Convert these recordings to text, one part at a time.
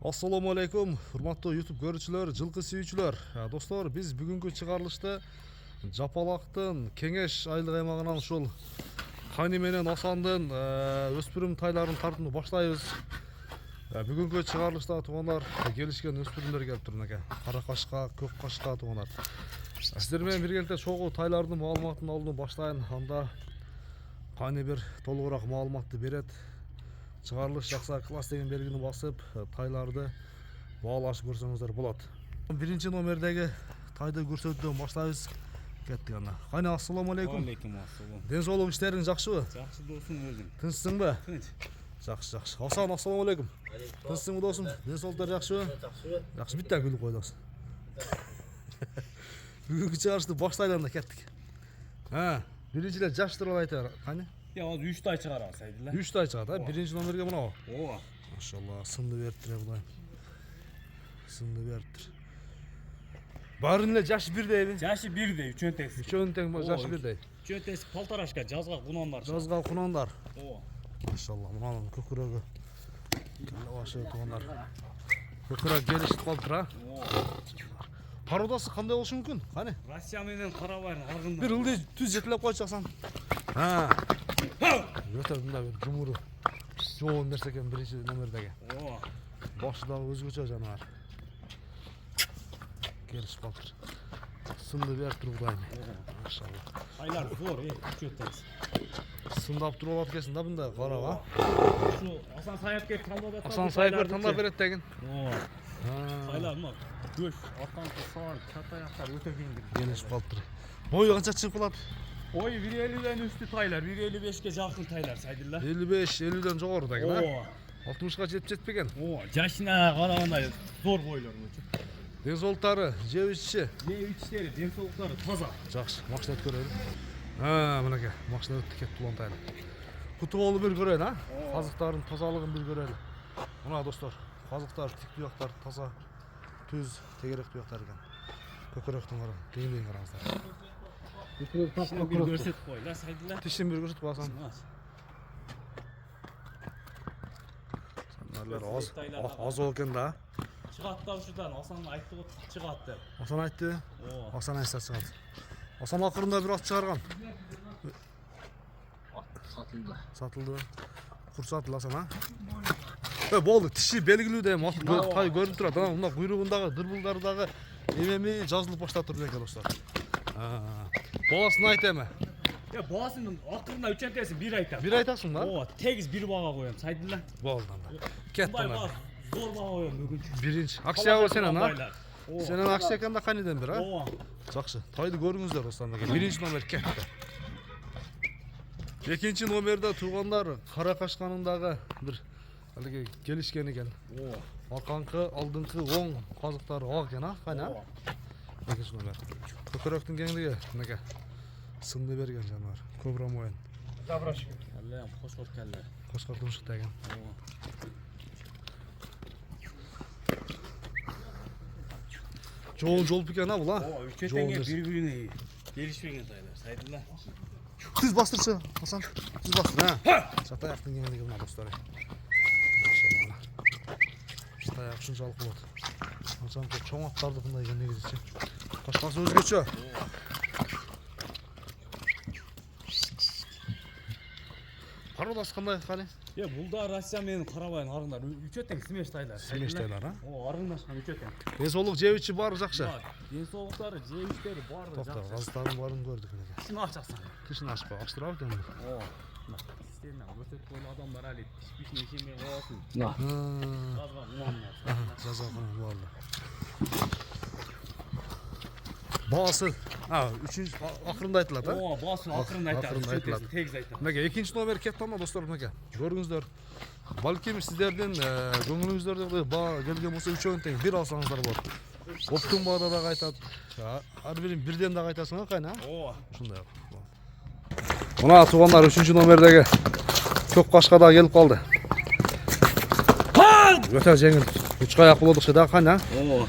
Assalamu alaikum, hurmatlı YouTube görүүчүлөр, жылкы сүйүүчүлөр. Достор, биз бүгүнкү чыгарылышта Жапалактын Кеңеш айылдык аймагынан ушул Кани менен Асандын өспүрүм тайларын тартууну баштайбыз. Бүгүнкү чыгарылышта туугандар келишкен өспүрүмдөр келип тур экен. Кара кашка, көк кашка туугандар. Сиздер менен биргеликте чогуу тайлардын маалыматын алууну баштайын. Анда Кани бир толугураак маалыматты берет. Чыгарылыш жакса класс деген белгини басып, тайларды баалашып көрсөңүздөр болот. Биринчи номердеги тайды көрсөтүүдөн баштайбыз. Кеттик анда. Кани, ассаламу алейкум. Алейкум ассалам. Ден соолук иштериң жакшыбы? Жакшы досуң өзүң. Тынчсыңбы? Тынч. Жакшы, жакшы. Асан, ассаламу алейкум. Тынчсыңбы досум? Ден соолуктар жакшыбы? Жакшыбы. Жакшы, битте күлүп койдуңуз. Бүгүнкү чыгарышты баштайлы анда, кеттик. Биринчилер жаш тууралуу айтар. Кани? Я азыр 3 тай чыгарабыз айдыла. 3 тай чыгат, биринчи номерге мынау. Ооба. Машалла, сынды бериптир булай. Сынды бериптир. Баарын эле жашы бирдейби? Жашы 1дей, үчөөнтекси. Үчөөнүн тең жашы бирдей. Үчөөнтекси полторашка, жазга кунандар. Жазга кунандар. Ооба. Машалла, мынанын көкүрөгү. Келе башы туугандар. Көкүрөк келишип калыптыр, а? Ооба. Породасы кандай болушу мүмкүн? Кани? Россия менен Карабайдын аргында. Бир ылдый түз жетилеп койчу Асан. Өтө мындай бир жумуру. Жоон нерсе экен биринчи номердеги. Ооба. Башы дагы өзгөчө жанагар. Келишип калыптыр. Сынды берип туруп кудайым. Машалла. Тайлар зор, үчөөнтекси. Сындап туруп алат экенсиң да мындай карап, а? Ушу Асан Саякбек тандап атат. Асан Саякбек тандап берет деген. Ооба. Тайлар мына көш, атаңкы саар, чатаяктар өтө кеңдик. Келишип калыптыр. Бою канча чыгып калат? Ой, 1.50ден үстү тайлар, 1.55ке жакын тайлар сайдылла. 55-50ден жогору деген, а? Ооба. 60га жетпеген. Ооба, жашына караганда зор бойлор болчу. Ден соолуктары, жеп ичиши? Жеп ичиштери, ден соолуктары таза. Жакшы, машина көрөлү. Мынакей, машина өттү кетти улан тайлар. Куту болуп бир көрөлү, а? Казыктардын тазалыгын бир көрөлү. Мына достор, казыктар тик туяктар таза, түз, тегерек туяктар экен. Көкүрөктүн кара, кеңдигин караңыздар. Тишин бир көрсөтүп койла, сайдыла. Тишин бир көрсөтүп коесаң. Санарлар аз болуп экен да. Чыгат да ушудан, Асан айтты го чыгат деп. Асан айтты. Ооба. Асан айтса чыгат. Асан акырында бир ат чыгарган. Сатылды. Сатылды. Кур сатылды Асан, а? Болду, тиши белгилүү да эми тай көрүнүп турат. Анан мына куйругундагы, дырбылдардагы эмеми жазылып баштап тур экен достор. Баласын айт эми. Баасынын акырында үчөөнтеси бир айтам. Бир айтасың да? Ооба, тегиз бир бага коем, сайдыла. Болду анда. Кет анда. Зор бага коем бүгүнчү. Биринчи. Аксиябы сенен, а? Ооба. Сенен акция экенде Каниден бир, а? Ооба. Жакшы. Тайды көрүңүздөр достор. Биринчи номер кетти. Экинчи номерде туугандар кара кашканындагы бир алиги келишкен экен. Ооба. Аркаңкы, алдыңкы оң казыктары ак экен, а? Кайна? Экинчи номер. Көкүрөктүн кеңдиги мынакей. Сынды берген жаныбар. Кобра моен. Забрашки. Аллам кошкор келлер. Кошкор тумшукта экен. Ооба. Жоон жолуп экен, а бул, а? Ооба, үчөөнтеңе бири-бирине келишпеген тайлар, сайдыла. Түз бастырчы, Асан. Түз бастыр, а? Чатаяктын кеңдиги мына достор. Машалла. Чатаяк ушунчалык болот. Анчанча чоң аттардыкындай экен негизичи. Кашкасы өзгөчө. Породасы кандай, Кани? Бул да Россия менен Карабайдын аргында үчөөнтең смеш тайлар. Смеш тайлар, а? Ооба, аргындашкан үчөөнтең. Ден соолук жебичи баары жакшы. Ден соолуктары, жебиштери баары Токто, жакшы. казыктардын баарын көрдүк эле. Тишин ачасың. Тишин ачпа, ачтырабы экен? Ооба. Система көрсөтүп койгон адамдар али тишпишин ишенбей коесун. На. Жазга унанмас. Жазалган болду. Баасы, үчүнчү акырында айтылат, а? Ооба, баасын акырында айтат, Акырында айтылат. тегиз айтат. Мынакей экинчи номер кетти анда достор, мынакей. Көрүңүздөр. Балким сиздердин көңүлүңүздөрдө баа келген болсо үчөөнүн тең бир алсаңыздар болот. Оптун баада дагы айтат. Ар бирин бирден дагы айтасың, а, Кайна? Ооба. Ушундай. Мына туугандар 3-чү номердеги көк кашка да келип калды. Өтө жеңил. 3 аяк болот окшойт, да, Кайна? Ооба.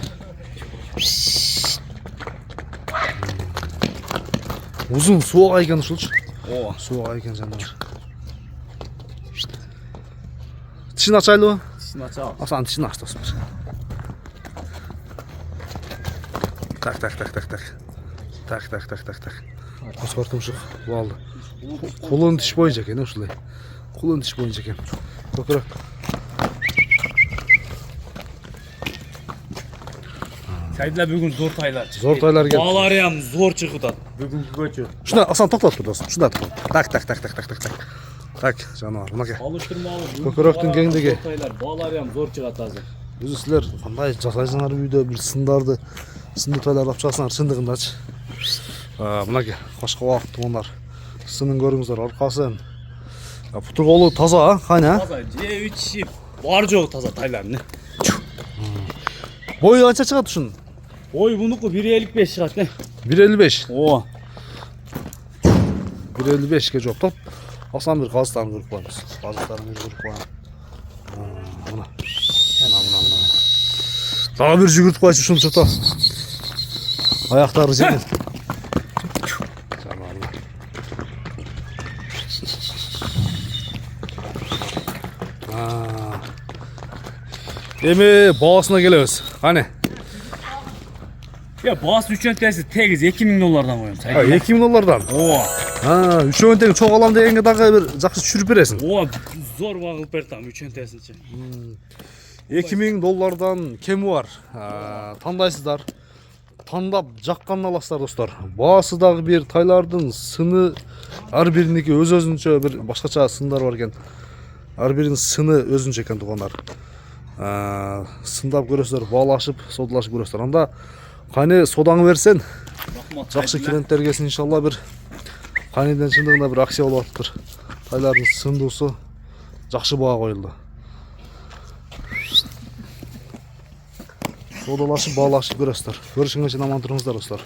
Uzun soğuk eкен ушулчу. Ооба. Soğuk eкен жандар. Тишин ачайлыбы? Dişini açalım. Hasan dişini aç dostum. Tak. Ko'rsatmışıq. Valdı. Kulun diş boyunca eken, şulay. Kulun diş boyunca eken. Ko'krak. Saydılar bugün zor taylar. Zor taylar geldi. Bağları ham zor çıkıdan. Bugünkü göçü. Şuna Hasan to'xtat tur dostum. Şuna tak. Tak canavar. Bunaka. Alıştırmalı. Ko'krak'tın kengdigi. Zor taylar. Bağları ham zor çıkıdı hazır. Özü sizler qanday jasaysыңар үйдө bir сындарды, сынды тойларды алып чыгасыңар чындыгындачы. Мынакей кошко убакыт тугандар. Сынын көрүңүздөр аркасын. Путу колу таза, кайна? Таза, же içi var жоқ таза тайлар. Бою канча чыгат ушунун? Ой, bunуку 1.55 çıkat ne? 1.55. О. 1.55ге жооптоп, Hasan bir казыктарын көрүп коебуз. Казыктарын көрүп коебуз. Мына. Daha bir жүгүртүп коечу ушуну чурта. Аяктары жеңил. Эми баасына келебиз. Кане? Ya bağısı 3 öntesi tegiz $2000'dan koyuyorum. 2000 доллардан. О. Үчөөнүн тең чоң алам дегенге дагы бир жакшы түшүрүп бересиң. О, zor bağılıp bertam 3 öntesинчи. 2000 доллардан кеми бар. Тандайсыздар. Тандап жакканын аласыздар достор. Баасы дагы бир тайлардын сыны ар бириники өз-өзүнчө бир башкача сындар бар экен. Ар биринин сыны өзүнчө экен тугандар. Сындап көрөсүздөр, баалашып, содалашып көрөсүздөр. Анда кане содаңы берсен, жакшы клиенттер келсин иншалла бир каниден чындыгында бир акция болуп атыптыр. Тайлардын сындуусу жакшы баа коюлду. Содалашып, баалашып көрөсүздөр. Көрүшүңөр үчүн аман туруңуздар достор.